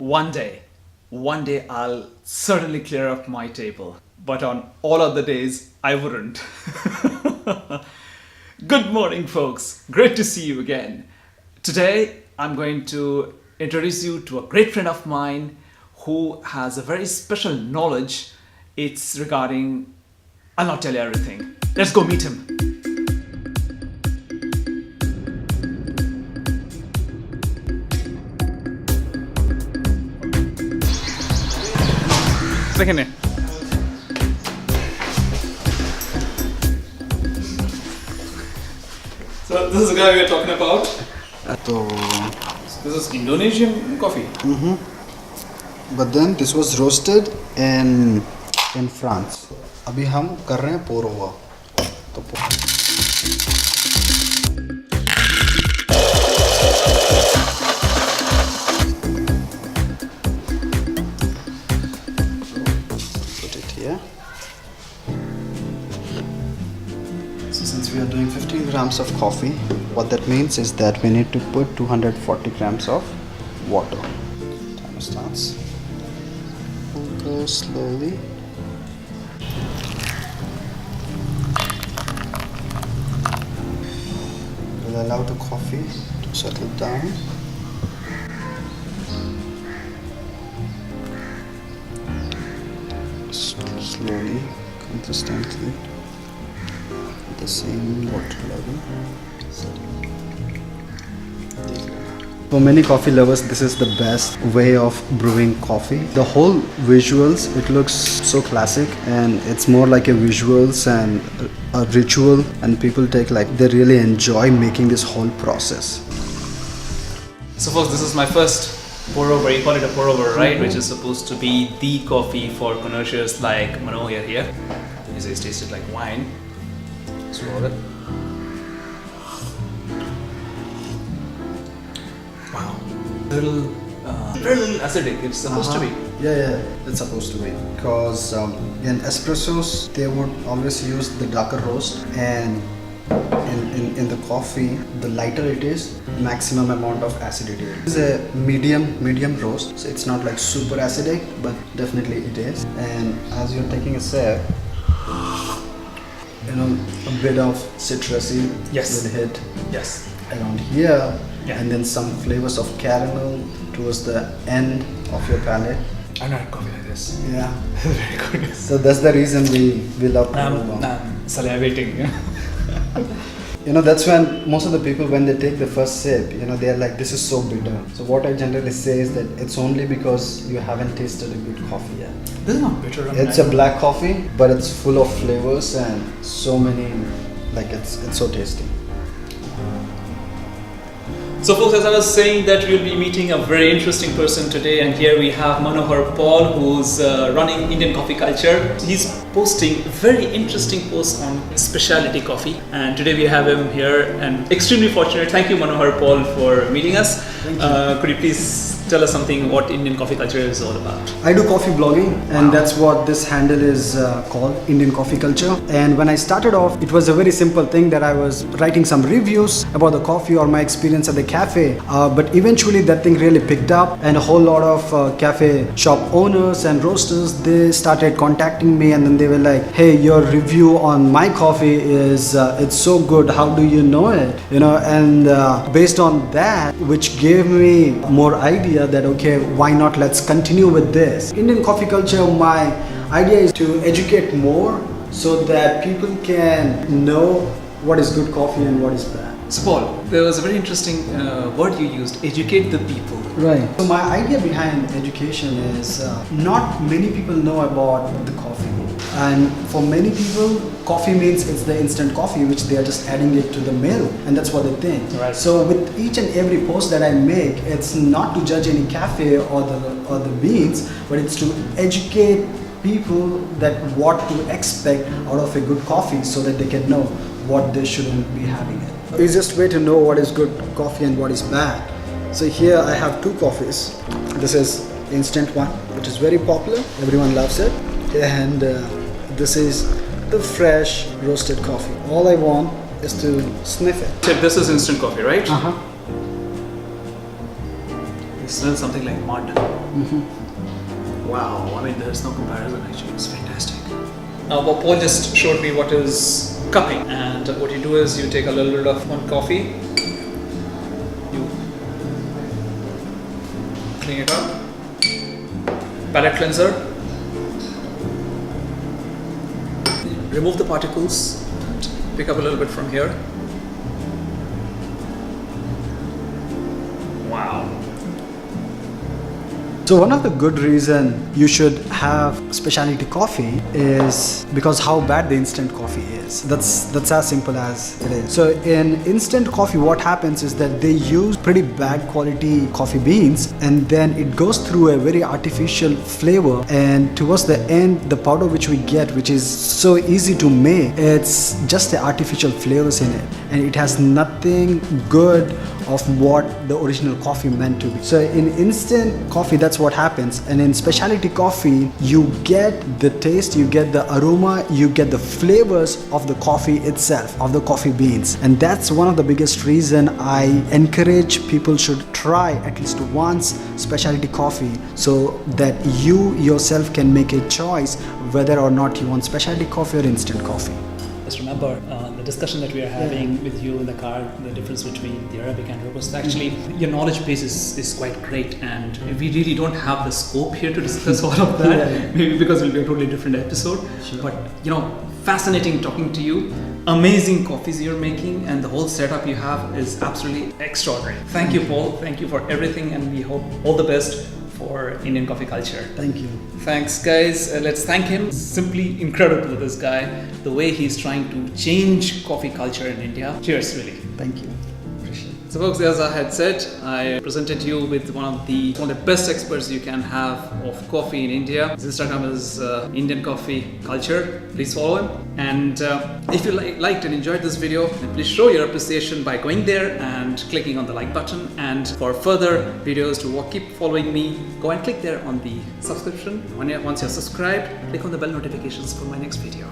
one day I'll certainly clear up my table. But on all other days, I wouldn't. Good morning, folks. Great to see you again. Today, I'm going to introduce you to a great friend of mine who has a very special knowledge. It's regarding... I'll not tell you everything. Let's go meet him. Second here. So this is the guy we are talking about. This is Indonesian coffee. But then this was roasted in France. अभी हम कर रहे हैं pour over. तो put it here. So since we are doing 15 grams of coffee, what that means is that we need to put 240 grams of water. Timer starts. We'll go slowly. We'll allow the coffee to settle down. Slowly, consistently, at the same water level. For many coffee lovers, this is the best way of brewing coffee. The whole visuals, it looks so classic, and it's more like a visuals and a ritual, and people they really enjoy making this whole process. So folks, this is my first pour over. You call it a pour over, right? Which is supposed to be the coffee for connoisseurs like Manohar here. He says it tasted like wine. Swallow it. Wow. Very little acidic. It's supposed to be. Yeah, it's supposed to be. Because in espressos, they would always use the darker roast, and in the coffee, the lighter it is, maximum amount of acidity. It's a medium roast, so it's not like super acidic, but definitely it is. And as you're taking a sip, a bit of citrusy will hit around here, and then some flavors of caramel towards the end of your palate. I've not had coffee like this. Yeah, very good. So that's the reason we love. I'm salivating. That's when most of the people, when they take the first sip, they're like, this is so bitter. So what I generally say is that it's only because you haven't tasted a good coffee yet. This is not bitter. It's a black coffee, but it's full of flavors and so many, it's so tasty. So folks, as I was saying, that we'll be meeting a very interesting person today, and here we have Manohar Paul, who's running Indian coffee culture. He's posting very interesting posts on specialty coffee, and today we have him here, and extremely fortunate. Thank you, Manohar Paul, for meeting us. Thank you. Could you please tell us something what Indian coffee culture is all about? I do coffee blogging, and that's what this handle is called, Indian Coffee Culture. And when I started off, it was a very simple thing that I was writing some reviews about the coffee or my experience at the cafe. But eventually that thing really picked up, and a whole lot of cafe shop owners and roasters, they started contacting me, and then they were like, hey, your review on my coffee is it's so good, how do you know it? And based on that, which gave me more idea that okay, why not, let's continue with this. Indian coffee culture, my idea is to educate more so that people can know what is good coffee and what is bad. So Paul, there was a very interesting word you used, educate the people. Right. So my idea behind education is not many people know about the coffee. And for many people, coffee means it's the instant coffee which they are just adding it to the milk, and that's what they think. Right. So with each and every post that I make, it's not to judge any cafe or the beans, but it's to educate people that what to expect out of a good coffee so that they can know what they shouldn't be having it. Easiest way to know what is good coffee and what is bad. So here I have two coffees. This is instant one, which is very popular. Everyone loves it. And this is the fresh roasted coffee. All I want is to sniff it. So this is instant coffee, right? It smells something like mud. Wow, I mean, there's no comparison actually. It's fantastic. Now, Paul just showed me what is cupping, and what you do is you take a little bit of one coffee, you clean it up, palate cleanser, remove the particles, pick up a little bit from here. Wow. So one of the good reason you should have specialty coffee is because how bad the instant coffee is. That's as simple as it is. So in instant coffee, what happens is that they use pretty bad quality coffee beans, and then it goes through a very artificial flavor, and towards the end, the powder which we get, which is so easy to make, it's just the artificial flavors in it, and it has nothing good of what the original coffee meant to be. So in instant coffee, that's what happens, and in specialty coffee, you get the taste, you get the aroma, you get the flavors of the coffee itself, of the coffee beans. And that's one of the biggest reason I encourage people should try at least once specialty coffee, so that you yourself can make a choice whether or not you want specialty coffee or instant coffee. Just remember the discussion that we are having with you in the car, the difference between the Arabic and Robusta. Actually, your knowledge base is quite great, and we really don't have the scope here to discuss all of that. Maybe because it will be a totally different episode. Sure. But fascinating talking to you. Amazing coffees you're making, and the whole setup you have is absolutely extraordinary. Thank you, Paul. Thank you for everything, and we hope all the best for Indian coffee culture. Thank you. Thanks, guys. Let's thank him. Simply incredible, this guy. The way he's trying to change coffee culture in India. Cheers, really. Thank you. So folks, as I had said, I presented you with one of the best experts you can have of coffee in India. His Instagram is Indian Coffee Culture. Please follow him. And if you liked and enjoyed this video, then please show your appreciation by going there and clicking on the like button. And for further videos to keep following me, go and click there on the subscription. Once you're subscribed, click on the bell notifications for my next video.